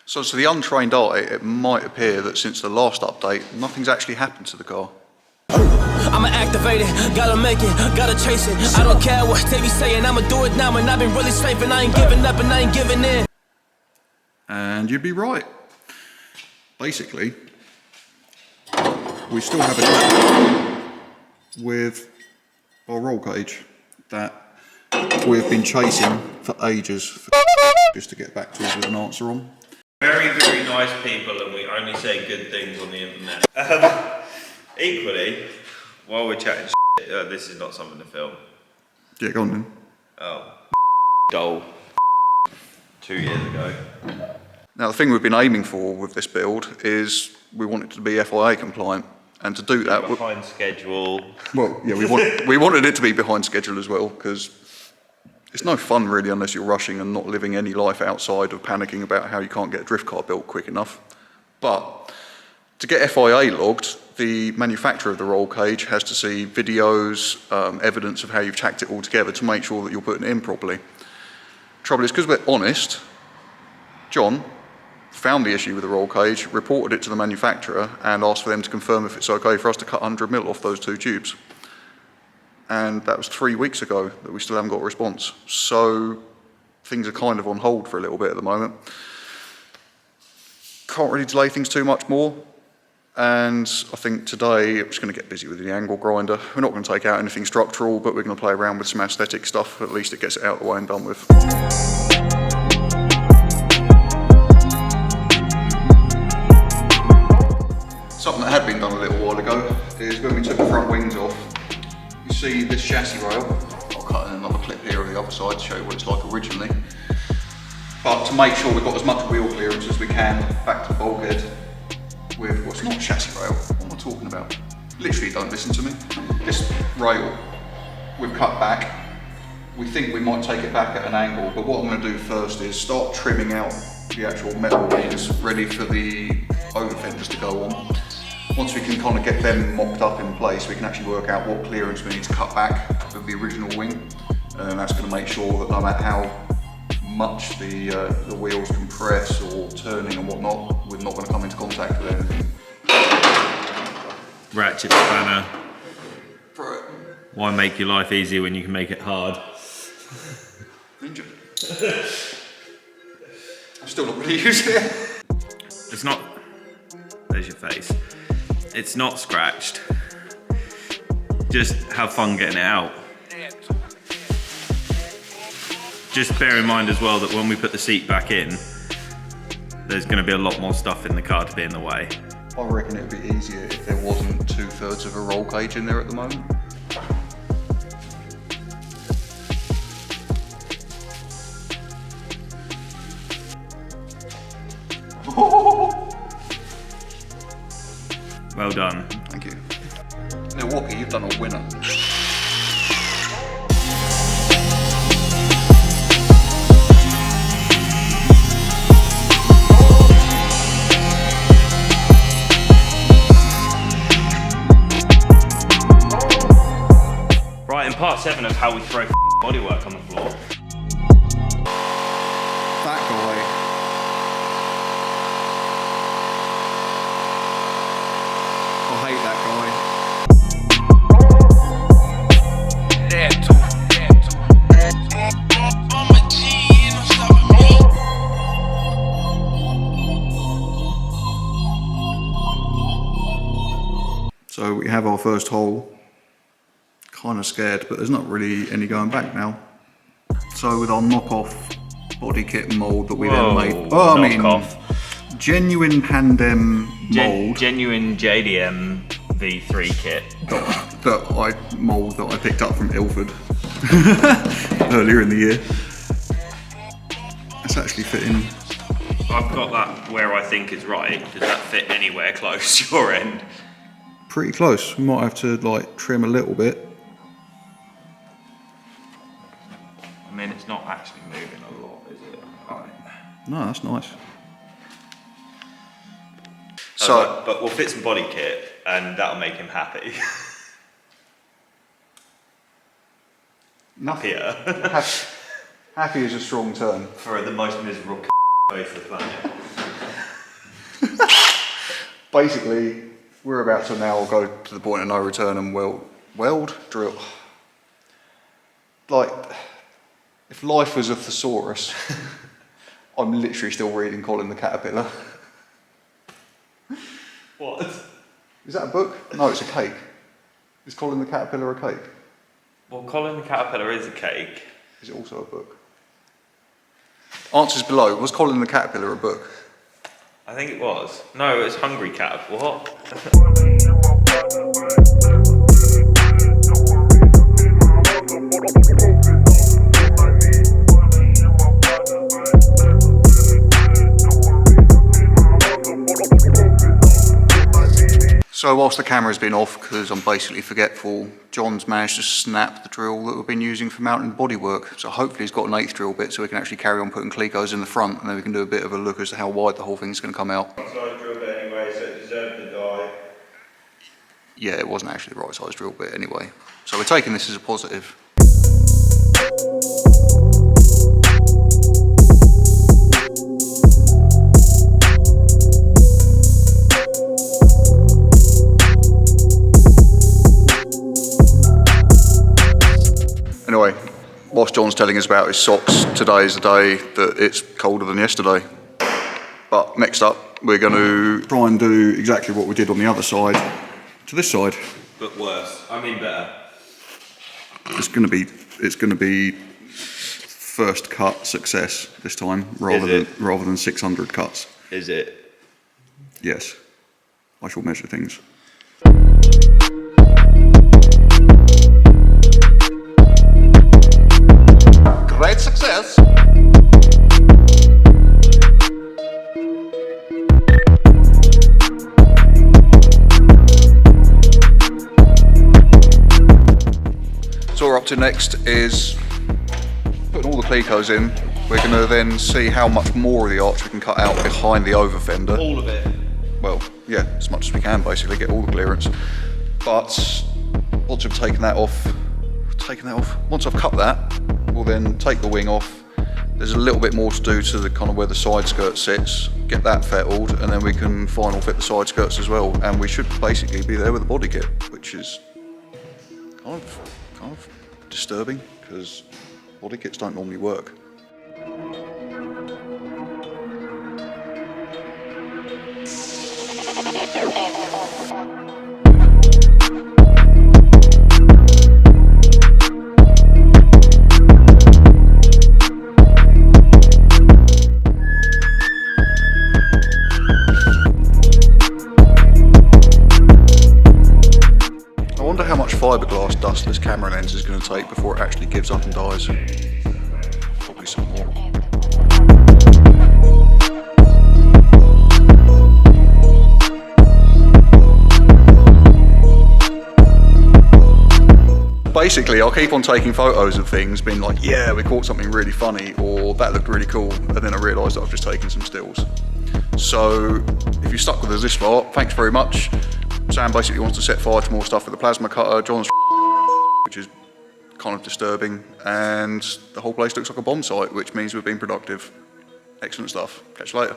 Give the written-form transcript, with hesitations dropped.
So to the untrained eye, it might appear that since the last update, nothing's actually happened to the car. I'ma activate it, gotta make it, gotta chase it. I don't care what they be saying, I'ma do it now, and I've been really safe, and I ain't giving up, and I ain't giving in. And you'd be right. Basically, we still have a gap with our roll cage that we've been chasing for ages just to get back to us with an answer on. Very, very nice people, and we only say good things on the internet. Equally, while we're chatting shit, this is not something to film. Yeah, go on then. Oh, goal 2 years ago. Now the thing we've been aiming for with this build is we want it to be FIA compliant, and to do that, behind schedule. Well, yeah, we wanted it to be behind schedule as well, because it's no fun really unless you're rushing and not living any life outside of panicking about how you can't get a drift car built quick enough. But to get FIA logged, the manufacturer of the roll cage has to see videos, evidence of how you've tacked it all together to make sure that you're putting it in properly. Trouble is, because we're honest, John found the issue with the roll cage, reported it to the manufacturer, and asked for them to confirm if it's okay for us to cut 100mm off those two tubes. And that was 3 weeks ago that we still haven't got a response. So things are kind of on hold for a little bit at the moment. Can't really delay things too much more. And I think today I'm just going to get busy with the angle grinder. We're not going to take out anything structural, but we're going to play around with some aesthetic stuff. At least it gets it out of the way and done with. Something that had been done a little while ago is when we took the front wings off, you see this chassis rail. I'll cut in another clip here on the other side to show you what it's like originally. But to make sure we've got as much wheel clearance as we can back to the bulkhead, with what's not chassis rail, what am I talking about? Literally don't listen to me. This rail we've cut back. We think we might take it back at an angle, but what I'm going to do first is start trimming out the actual metal wings ready for the over fenders to go on. Once we can kind of get them mocked up in place, we can actually work out what clearance we need to cut back of the original wing, and that's going to make sure that no matter how much the wheels compress or turning and whatnot, we're not going to come into contact with anything. Ratchet spanner. For it. Why make your life easier when you can make it hard? Ninja. I'm still not going to use it. It's not. There's your face. It's not scratched. Just have fun getting it out. Just bear in mind as well that when we put the seat back in, there's going to be a lot more stuff in the car to be in the way. I reckon it would be easier if there wasn't 2/3 of a roll cage in there at the moment. Well done. Thank you. Milwaukee, you've done a winner. Right, in part 7 of how we throw bodywork on the floor. That guy. I hate that guy. So we have our first hole. Kind of scared, but there's not really any going back now. So with our knockoff Bodykit mould that we then made. Oh, I mean, genuine Pandem mould. Genuine JDM V3 kit. Mould that I picked up from Ilford earlier in the year. It's actually fitting. I've got that where I think is right. Does that fit anywhere close to your end? Pretty close. We might have to like trim a little bit. I mean, it's not actually moving a lot, is it? Right. No, that's nice. But we'll fit some body kit and that'll make him happy. Nothing. Happier. Happy is a strong term. For the most miserable Face of the planet. Basically, we're about to now go to the point of no return and drill. Like, if life was a thesaurus, I'm literally still reading Colin the Caterpillar. What? Is that a book? No, it's a cake. Is Colin the Caterpillar a cake? Well, Colin the Caterpillar is a cake. Is it also a book? Answers below. Was Colin the Caterpillar a book? I think it was. No, it was Hungry Cat. What? So whilst the camera's been off, because I'm basically forgetful, John's managed to snap the drill that we've been using for mounting bodywork. So hopefully he's got an 1/8 drill bit so we can actually carry on putting clecos in the front, and then we can do a bit of a look as to how wide the whole thing's going to come out. Right size drill bit anyway, so it deserved to die. Yeah, it wasn't actually the right size drill bit anyway. So we're taking this as a positive. Anyway, whilst John's telling us about his socks, today is the day that it's colder than yesterday. But next up, we're going to try and do exactly what we did on the other side to this side. But worse. I mean better. It's going to be first cut success this time, rather than 600 cuts. Is it? Yes, I shall measure things. Great success. So what we're up to next is putting all the clecos in. We're going to then see how much more of the arch we can cut out behind the over fender. All of it. Well, yeah, as much as we can basically, get all the clearance. But once we've taken that off, once I've cut that, we'll then take the wing off. There's a little bit more to do to the kind of where the side skirt sits, get that fettled, and then we can final fit the side skirts as well. And we should basically be there with the body kit, which is kind of disturbing because body kits don't normally work. I wonder how much fiberglass dust this camera lens is going to take before it actually gives up and dies. Probably some more. Basically, I'll keep on taking photos of things, being like, yeah, we caught something really funny, or that looked really cool, and then I realised that I've just taken some stills. So, if you stuck with us this far, thanks very much. Sam basically wants to set fire to more stuff with the plasma cutter, John's which is kind of disturbing, and the whole place looks like a bomb site, which means we've been productive. Excellent stuff. Catch you later.